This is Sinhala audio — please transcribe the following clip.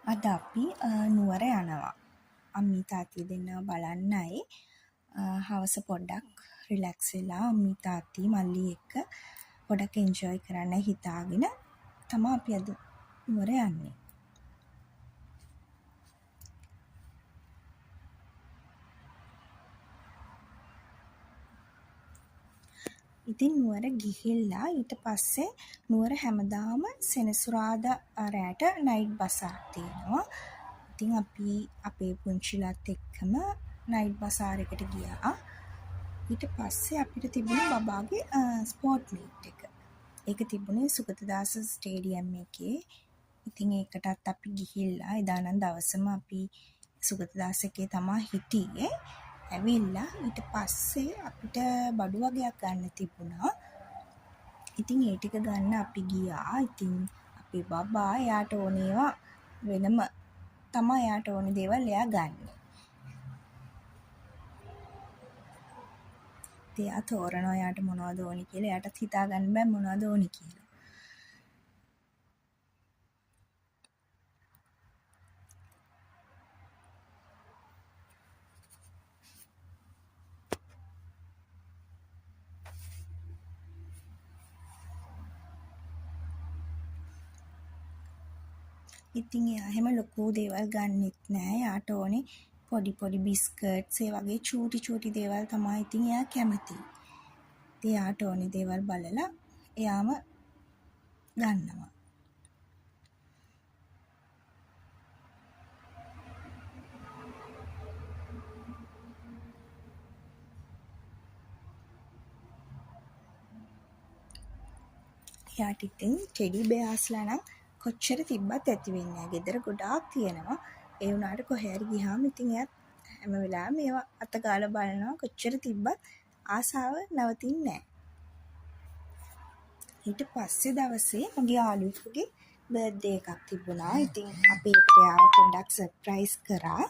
අද අපි නුවර යනවා. අම්මී තාත්තිය දෙන්නව බලන්නයි. හවස පොඩ්ඩක් රිලැක්ස් වෙලා අම්මී තාත්තියි මල්ලි එක්ක පොඩක් එන්ජොයි කරන්න හිතාගෙන තමා අපි අද නුවර යන්නේ. ඉතින් නුවර ගිහිල්ලා ඊට පස්සේ නුවර හැමදාම සෙනසුරාදා රෑට නයිට් බසක් තියෙනවා. ඉතින් අපි අපේ පුංචිලත් එක්කම නයිට් බසාර එකට ගියා. ඊට පස්සේ අපිට තිබුණේ බබාගේ ස්පෝර්ට් මීට් එක. ඒක තිබුණේ සුගතදාස ස්ටේඩියම් එකේ. ඉතින් ඒකටත් අපි ගිහිල්ලා එදා නම් දවසම අපි සුගතදාස එකේ තමා හිටියේ. ඇවිල්ලා ඊට පස්සේ අපිට බඩු වගයක් ගන්න තිබුණා. ඉතින් ඒ ටික ගන්න අපි ගියා. ඉතින් අපේ බබා එයාට ඕන ඒවා වෙනම තමා එයාට ඕන දේවල් එයා ගන්නේ. ඉතින් එයා තෝරනවා එයාට මොනවද ඕනි කියලා. එයාටත් හිතා ගන්න බෑ මොනවද ඕනි කියලා. ඉතින් එයා එහෙම ලොකු දේවල් ගන්නෙත් නෑ. එයාට ඕනේ පොඩි පොඩි බිස්කට්ස් ඒ වගේ චූටි දේවල් තමයි ඉතින් එයා කැමති. ඉතින් එයාට ඕනේ දේවල් බලලා එයාම ගන්නවා. එයාට ඉතින් ටෙඩි බෙයාස්ලා නම් කොච්චර තිබ්බත් ඇති වෙන්නේ නෑ. ගෙදර ගොඩාක් තියෙනවා. ඒ වුණාට කොහේ හරි ගියාම ඉතින් එයා හැම වෙලාවෙම ඒවා අත ගාලා බලනවා. කොච්චර තිබ්බත් ආසාව නවතින්නේ නෑ. ඊට පස්සේ දවසේ මගේ යාළුවෙකුගේ බර්ත්ඩේ එකක් තිබුණා. ඉතින් අපි ඒකට එයාව පොඩ්ඩක් සර්ප්‍රයිස් කරා.